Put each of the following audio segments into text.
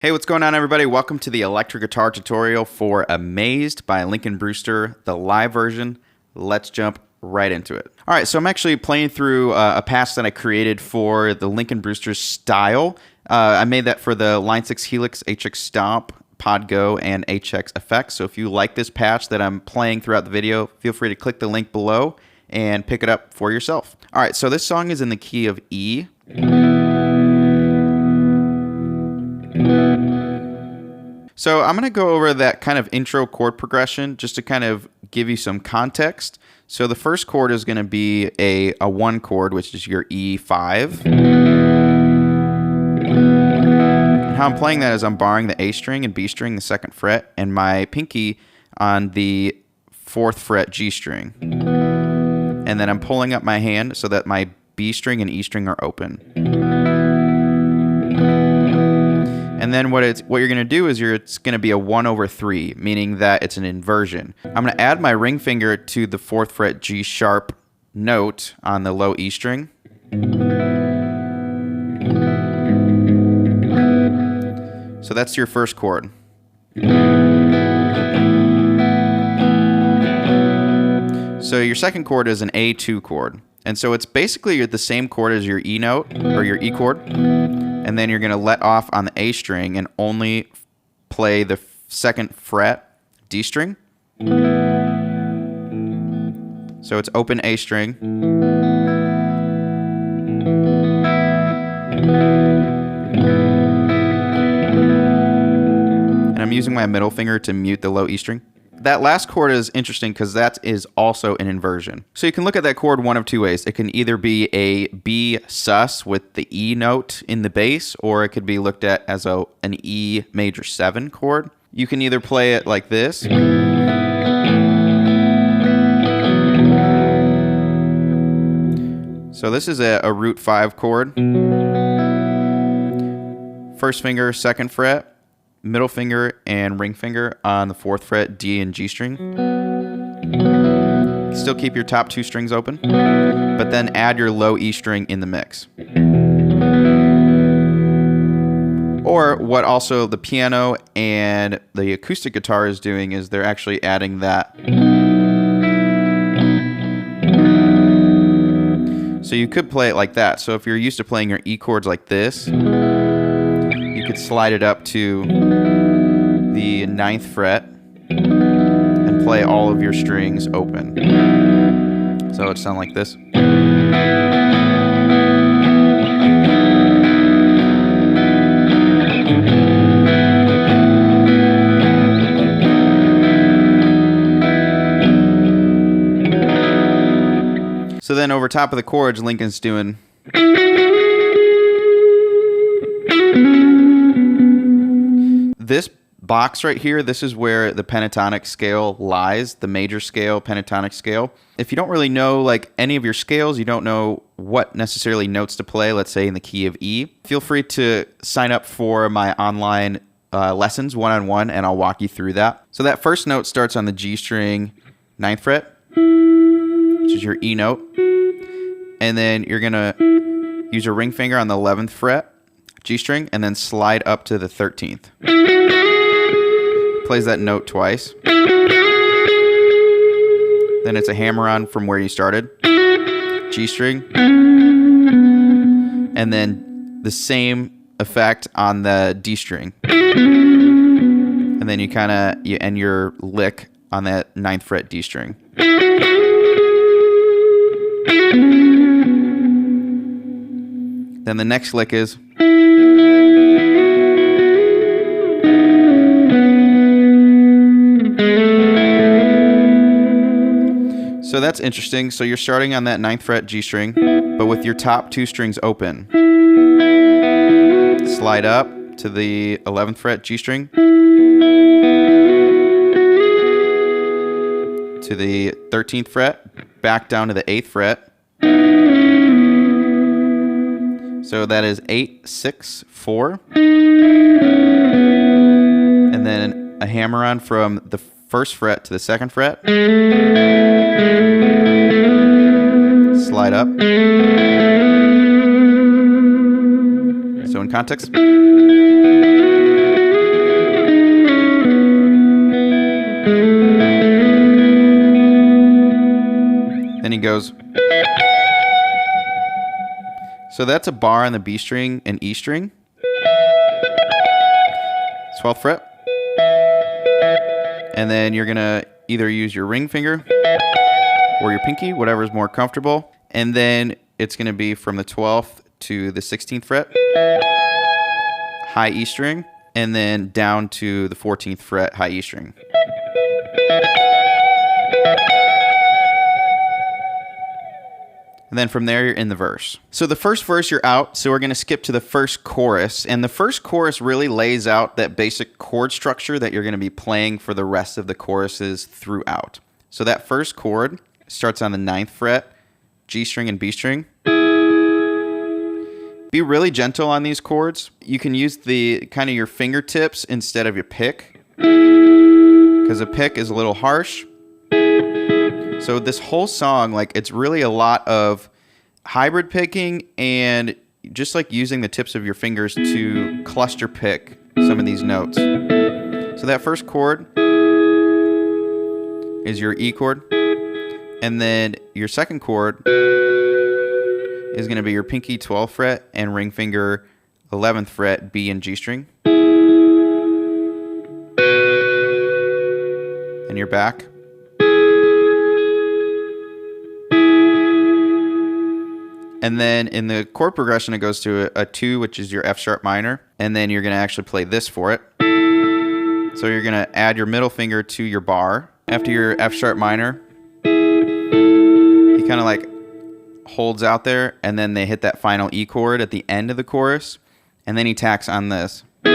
Hey, what's going on, everybody? Welcome to the electric guitar tutorial for Amazed by Lincoln Brewster, the live version. Let's jump right into it. All right, so I'm actually playing through a patch that I created for the Lincoln Brewster style. I made that for the Line 6 Helix, HX Stomp, Pod Go, and HX Effects. So if you like this patch that I'm playing throughout the video, feel free to click the link below and pick it up for yourself. All right, so this song is in the key of E. So I'm going to go over that kind of intro chord progression just to kind of give you some context. So the first chord is going to be a 1 chord, which is your E5. And how I'm playing that is I'm barring the A string and B string, the 2nd fret, and my pinky on the 4th fret G string. And then I'm pulling up my hand so that my B string and E string are open. And then what you're going to do is it's going to be a 1/3, meaning that it's an inversion. I'm going to add my ring finger to the 4th fret G sharp note on the low E string. So that's your first chord. So your second chord is an A2 chord. And so it's basically the same chord as your E note, or your E chord. And then you're going to let off on the A string and only play the 2nd fret D string. So it's open A string. And I'm using my middle finger to mute the low E string. That last chord is interesting because that is also an inversion. So you can look at that chord one of two ways. It can either be a B sus with the E note in the bass, or it could be looked at as an E major 7 chord. You can either play it like this, so this is a root 5 chord. First finger, 2nd fret. Middle finger and ring finger on the 4th fret D and G string. Still keep your top 2 strings open, but then add your low E string in the mix. Or what also the piano and the acoustic guitar is doing is they're actually adding that. So you could play it like that. So if you're used to playing your E chords like this, you could slide it up to the 9th fret and play all of your strings open. So it would sound like this. So then over top of the chords, Lincoln's doing. This box right here, this is where the pentatonic scale lies, the major scale, pentatonic scale. If you don't really know like any of your scales, you don't know what necessarily notes to play, let's say in the key of E, feel free to sign up for my online lessons one-on-one, and I'll walk you through that. So that first note starts on the G string 9th fret, which is your E note. And then you're going to use your ring finger on the 11th fret, G string, and then slide up to the 13th. Plays that note twice. Then it's a hammer-on from where you started, G string. And then the same effect on the D string. And then you end your lick on that 9th fret D string. Then the next lick is. So that's interesting. So you're starting on that 9th fret G string, but with your top 2 strings open. Slide up to the 11th fret G string, to the 13th fret, back down to the 8th fret. So that is 8, 6, 4. And then a hammer on from the 1st fret to the 2nd fret. Slide up. So in context. he goes. So that's a bar on the B string and E string. 12th fret. And then you're going to either use your ring finger or your pinky, whatever is more comfortable. And then it's going to be from the 12th to the 16th fret, high E string, and then down to the 14th fret, high E string. And then from there, you're in the verse. So the first verse, you're out. So we're going to skip to the first chorus. And the first chorus really lays out that basic chord structure that you're going to be playing for the rest of the choruses throughout. So that first chord starts on the 9th fret, G string and B string. Be really gentle on these chords. You can use the kind of your fingertips instead of your pick, because a pick is a little harsh. So this whole song, like, it's really a lot of hybrid picking and just like using the tips of your fingers to cluster pick some of these notes. So that first chord is your E chord, and then your second chord is going to be your pinky 12th fret and ring finger 11th fret B and G string. And you're back. And then in the chord progression, it goes to a 2, which is your F sharp minor. And then you're going to actually play this for it. So you're going to add your middle finger to your bar. After your F sharp minor, he kind of like holds out there, and then they hit that final E chord at the end of the chorus. And then he tacks on this. So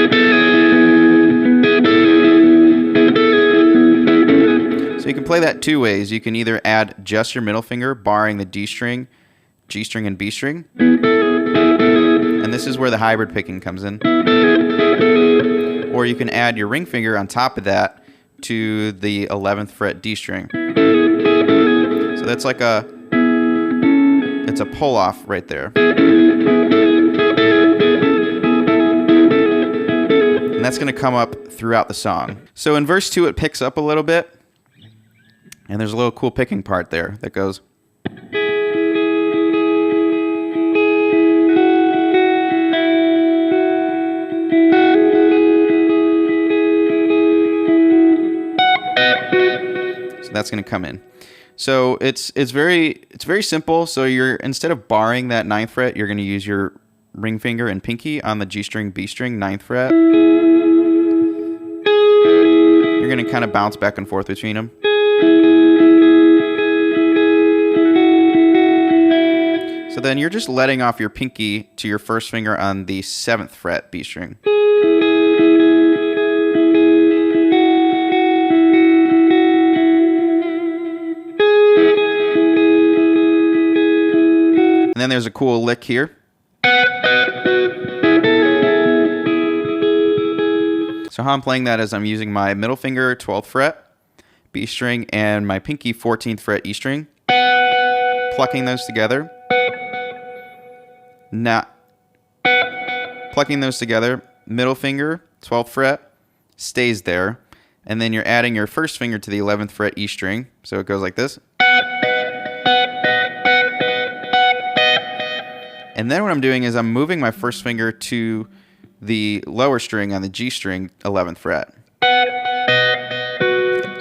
you can play that two ways. You can either add just your middle finger, barring the D string, G string, and B string. And this is where the hybrid picking comes in. Or you can add your ring finger on top of that to the 11th fret D string. So that's like it's a pull off right there. And that's going to come up throughout the song. So in verse 2, it picks up a little bit. And there's a little cool picking part there that goes. That's going to come in. So it's very simple. So you're, instead of barring that 9th fret, you're going to use your ring finger and pinky on the G string, B string, 9th fret. You're going to kind of bounce back and forth between them. So then you're just letting off your pinky to your first finger on the 7th fret B string. And then there's a cool lick here. So how I'm playing that is I'm using my middle finger 12th fret B string and my pinky 14th fret E string, plucking those together. Now, plucking those together, middle finger 12th fret stays there, and then you're adding your first finger to the 11th fret E string, so it goes like this. And then what I'm doing is I'm moving my first finger to the lower string on the G string, 11th fret.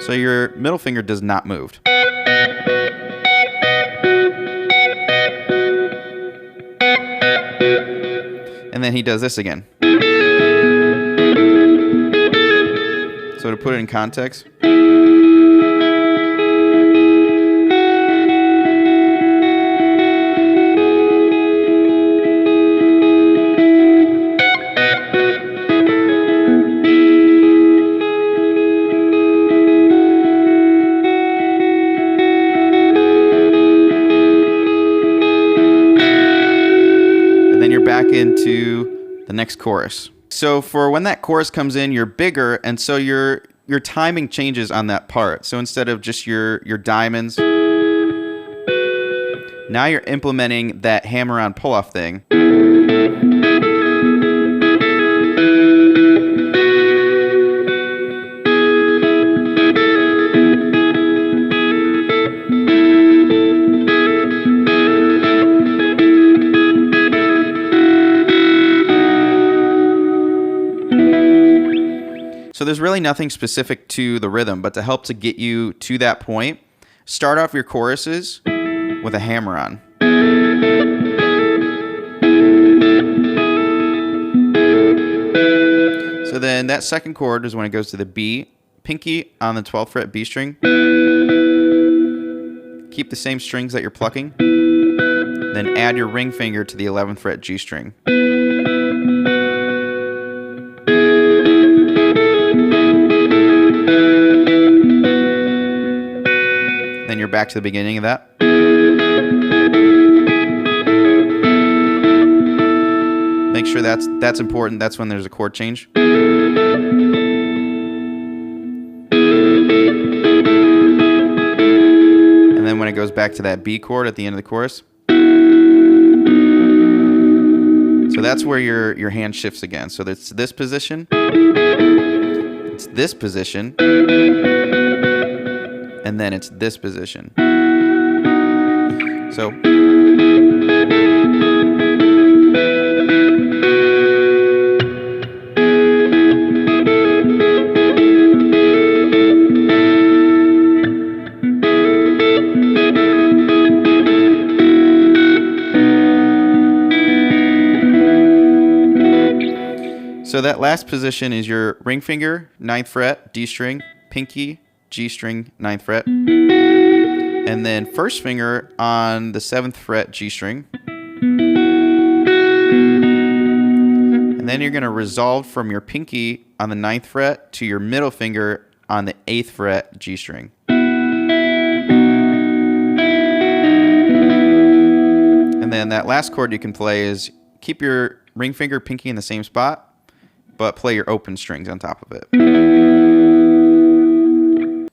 So your middle finger does not move. And then he does this again. So to put it in context, back into the next chorus. So for when that chorus comes in, you're bigger, and so your timing changes on that part. So instead of just your diamonds, now you're implementing that hammer-on pull-off thing. So there's really nothing specific to the rhythm, but to help to get you to that point, start off your choruses with a hammer on. So then that second chord is when it goes to the B, pinky on the 12th fret B string. Keep the same strings that you're plucking. Then add your ring finger to the 11th fret G string. Then you're back to the beginning of that. Make sure that's important. That's when there's a chord change. And then when it goes back to that B chord at the end of the chorus. So that's where your hand shifts again. So it's this position. It's this position. And then it's this position. So So that last position is your ring finger, 9th fret, D string, pinky, G string, 9th fret. And then first finger on the 7th fret, G string. And then you're going to resolve from your pinky on the 9th fret to your middle finger on the 8th fret, G string. And then that last chord you can play is keep your ring finger, pinky in the same spot, but play your open strings on top of it.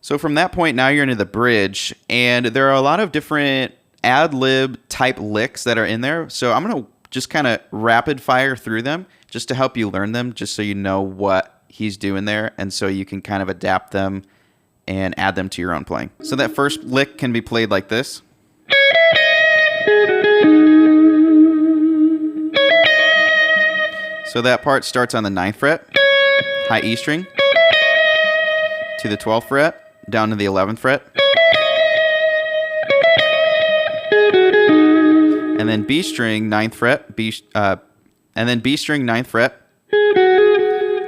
So from that point, now you're into the bridge, and there are a lot of different ad-lib type licks that are in there. So I'm going to just kind of rapid fire through them just to help you learn them, just so you know what he's doing there, and so you can kind of adapt them and add them to your own playing. So that first lick can be played like this. So that part starts on the 9th fret, high E string, to the 12th fret, down to the 11th fret, and then B string 9th fret, and then B string 9th fret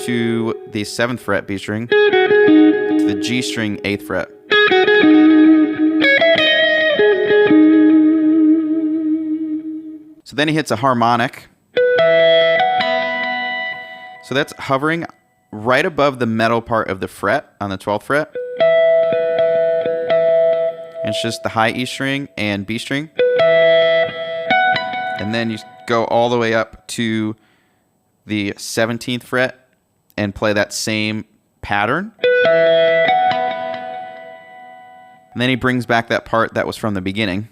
to the 7th fret B string to the G string 8th fret. So then he hits a harmonic. So that's hovering right above the metal part of the fret on the 12th fret. And it's just the high E string and B string. And then you go all the way up to the 17th fret and play that same pattern. And then he brings back that part that was from the beginning.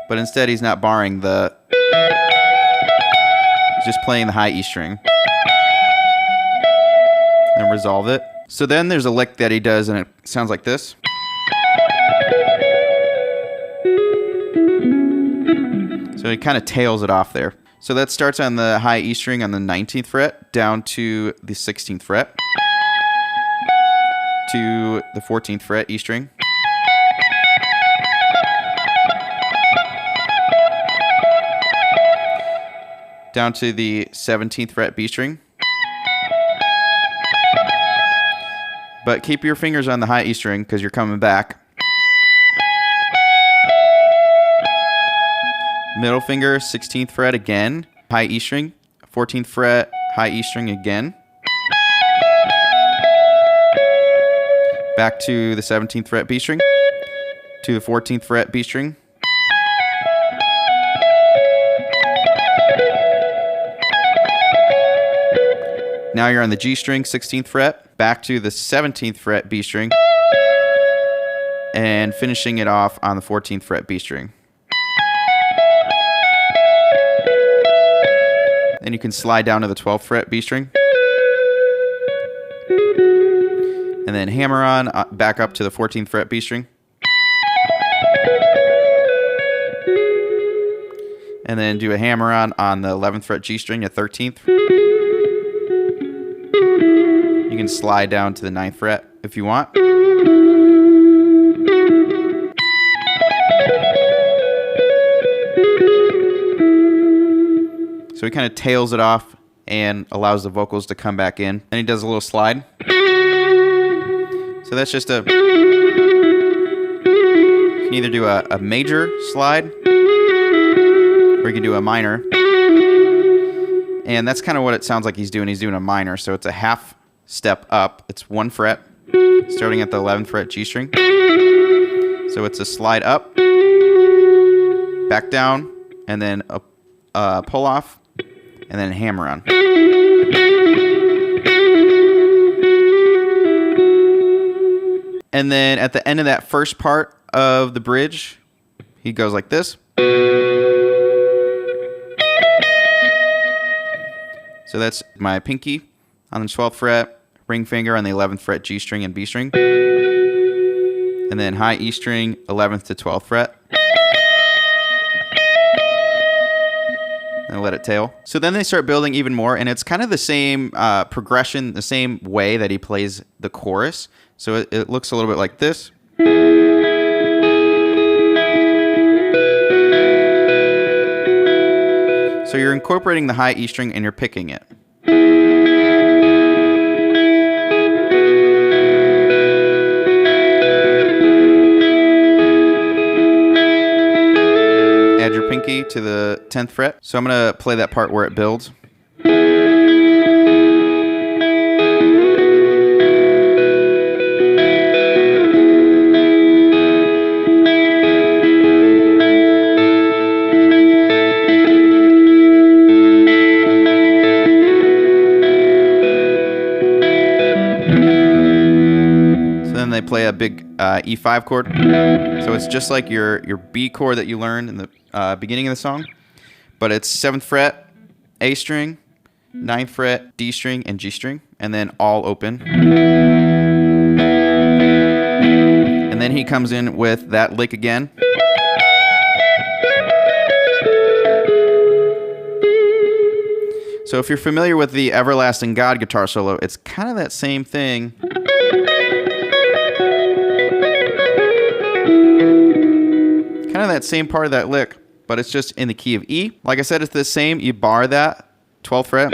But instead he's not barring the... just playing the high E string and resolve it. So then there's a lick that he does and it sounds like this. So he kind of tails it off there. So that starts on the high E string on the 19th fret down to the 16th fret to the 14th fret E string. Down to the 17th fret B string. But keep your fingers on the high E string because you're coming back. Middle finger, 16th fret again, high E string. 14th fret, high E string again. Back to the 17th fret B string. To the 14th fret B string. Now you're on the G string, 16th fret, back to the 17th fret B string, and finishing it off on the 14th fret B string. Then you can slide down to the 12th fret B string, and then hammer on back up to the 14th fret B string, and then do a hammer on the 11th fret G string at 13th. You can slide down to the 9th fret if you want. So he kind of tails it off and allows the vocals to come back in. And he does a little slide. So that's just a... You can either do a major slide, or you can do a minor. And that's kind of what it sounds like he's doing. He's doing a minor. So it's a half step up. It's 1 fret, starting at the 11th fret G string. So it's a slide up, back down, and then a pull off, and then hammer on. And then at the end of that first part of the bridge, he goes like this. So that's my pinky on the 12th fret, ring finger on the 11th fret G string and B string, and then high E string, 11th to 12th fret. And let it tail. So then they start building even more, and it's kind of the same progression, the same way that he plays the chorus. So it looks a little bit like this. So you're incorporating the high E string and you're picking it. Add your pinky to the 10th fret. So I'm going to play that part where it builds. They play a big E5 chord. So it's just like your B chord that you learned in the beginning of the song, but it's 7th fret, A string, 9th fret, D string, and G string, and then all open. And then he comes in with that lick again. So if you're familiar with the Everlasting God guitar solo, it's kind of that same thing. Kind of that same part of that lick, but it's just in the key of E. Like I said, it's the same. You bar that, 12th fret.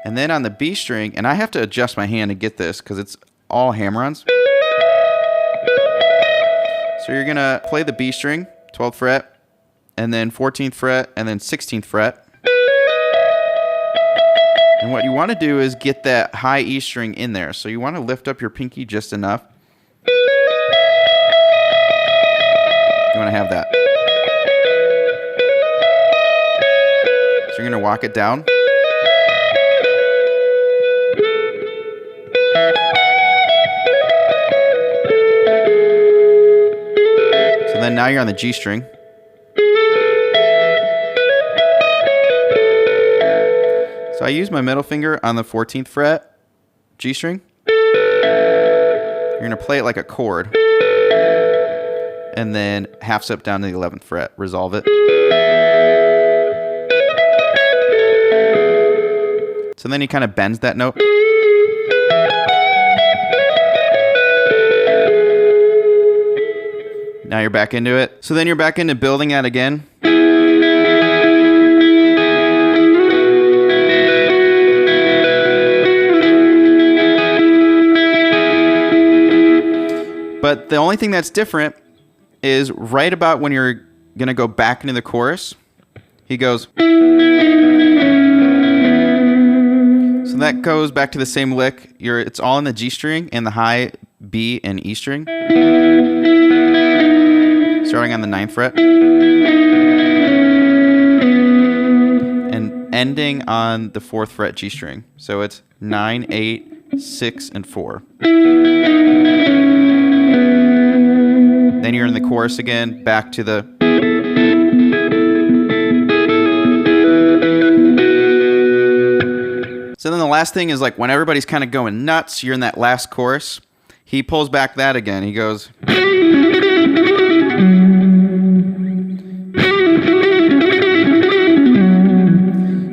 And then on the B string, and I have to adjust my hand to get this because it's all hammer-ons. So you're going to play the B string, 12th fret, and then 14th fret, and then 16th fret. And what you want to do is get that high E string in there. So you want to lift up your pinky just enough. You want to have that. So you're going to walk it down. So then now you're on the G string. So I use my middle finger on the 14th fret G string. You're going to play it like a chord. And then half step down to the 11th fret. Resolve it. So then he kind of bends that note. Now you're back into it. So then you're back into building that again. But the only thing that's different is right about when you're going to go back into the chorus, he goes. So that goes back to the same lick. It's all in the G string and the high B and E string. Starting on the 9th fret. And ending on the 4th fret G string. So it's 9, 8, 6, and 4. Then you're in the chorus again, back to the... So then the last thing is like when everybody's kind of going nuts, you're in that last chorus, he pulls back that again. He goes...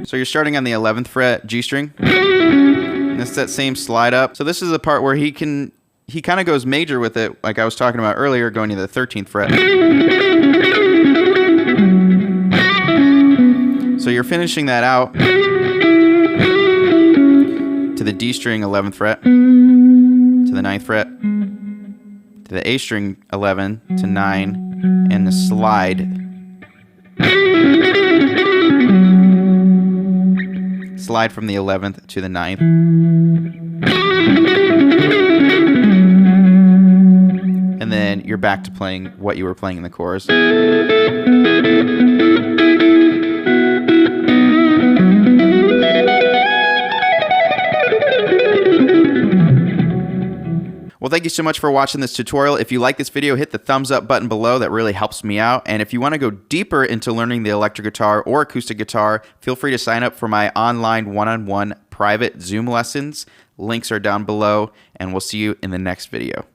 So So you're starting on the 11th fret G string. And it's that same slide up. So this is the part where he kind of goes major with it, like I was talking about earlier, going to the 13th fret. So you're finishing that out to the D string 11th fret, to the 9th fret, to the A string 11 to 9, and the slide. Slide from the 11th to the 9th. And then you're back to playing what you were playing in the chorus. Well, thank you so much for watching this tutorial. If you like this video, hit the thumbs up button below. That really helps me out. And if you want to go deeper into learning the electric guitar or acoustic guitar, feel free to sign up for my online one-on-one private Zoom lessons. Links are down below, and we'll see you in the next video.